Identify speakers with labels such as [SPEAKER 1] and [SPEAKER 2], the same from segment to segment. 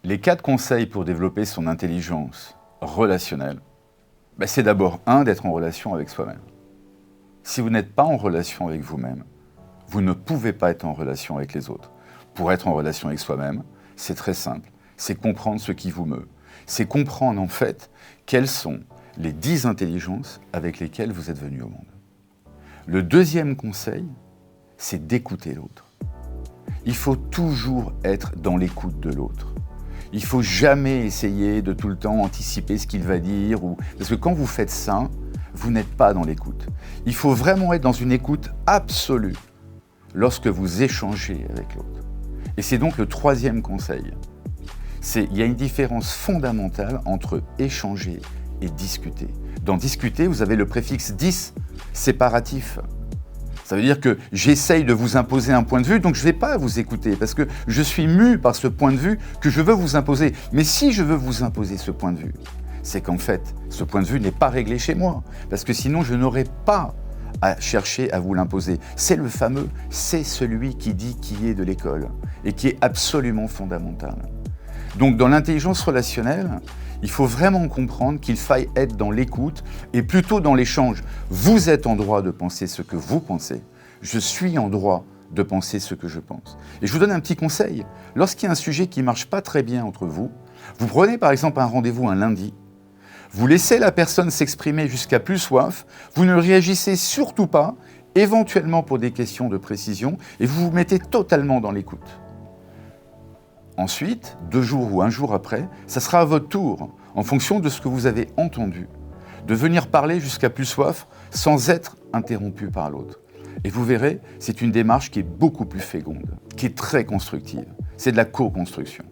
[SPEAKER 1] Les 4 conseils pour développer son intelligence relationnelle, c'est d'abord d'être en relation avec soi-même. Si vous n'êtes pas en relation avec vous-même, vous ne pouvez pas être en relation avec les autres. Pour être en relation avec soi-même, c'est très simple, c'est comprendre ce qui vous meut. C'est comprendre en fait quelles sont les 10 intelligences avec lesquelles vous êtes venu au monde. Le deuxième conseil, c'est d'écouter l'autre. Il faut toujours être dans l'écoute de l'autre. Il ne faut jamais essayer de tout le temps anticiper ce qu'il va dire, parce que quand vous faites ça, vous n'êtes pas dans l'écoute. Il faut vraiment être dans une écoute absolue lorsque vous échangez avec l'autre. Et c'est donc le troisième conseil. Il y a une différence fondamentale entre échanger et discuter. Dans discuter, vous avez le préfixe « dis », séparatif. Ça veut dire que j'essaye de vous imposer un point de vue, donc je ne vais pas vous écouter, parce que je suis mu par ce point de vue que je veux vous imposer. Mais si je veux vous imposer ce point de vue, c'est qu'en fait, ce point de vue n'est pas réglé chez moi, parce que sinon je n'aurais pas à chercher à vous l'imposer. C'est le fameux « c'est celui qui dit qui est de l'école » et qui est absolument fondamental. Donc dans l'intelligence relationnelle, il faut vraiment comprendre qu'il faille être dans l'écoute et plutôt dans l'échange. Vous êtes en droit de penser ce que vous pensez. Je suis en droit de penser ce que je pense. Et je vous donne un petit conseil. Lorsqu'il y a un sujet qui ne marche pas très bien entre vous, vous prenez par exemple un rendez-vous un lundi, vous laissez la personne s'exprimer jusqu'à plus soif, vous ne réagissez surtout pas, éventuellement pour des questions de précision, et vous vous mettez totalement dans l'écoute. Ensuite, 2 jours ou 1 jour après, ça sera à votre tour, en fonction de ce que vous avez entendu, de venir parler jusqu'à plus soif sans être interrompu par l'autre. Et vous verrez, c'est une démarche qui est beaucoup plus féconde, qui est très constructive. C'est de la co-construction.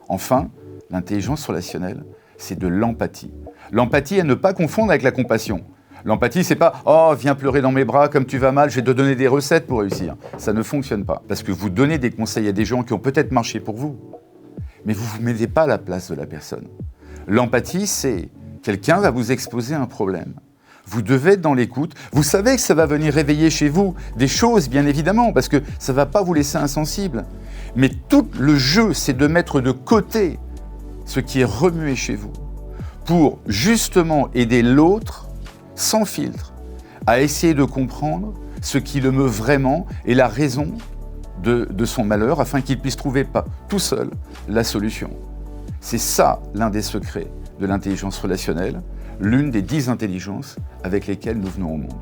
[SPEAKER 1] Enfin, l'intelligence relationnelle, c'est de l'empathie. L'empathie à ne pas confondre avec la compassion. L'empathie, c'est pas « Oh, viens pleurer dans mes bras, comme tu vas mal, je vais te donner des recettes pour réussir ». Ça ne fonctionne pas, parce que vous donnez des conseils à des gens qui ont peut-être marché pour vous, mais vous ne vous mettez pas à la place de la personne. L'empathie, c'est quelqu'un va vous exposer un problème. Vous devez être dans l'écoute. Vous savez que ça va venir réveiller chez vous des choses, bien évidemment, parce que ça ne va pas vous laisser insensible. Mais tout le jeu, c'est de mettre de côté ce qui est remué chez vous pour justement aider l'autre, sans filtre, à essayer de comprendre ce qui le meut vraiment et la raison de son malheur, afin qu'il puisse trouver pas tout seul la solution. C'est ça l'un des secrets de l'intelligence relationnelle, l'une des 10 intelligences avec lesquelles nous venons au monde.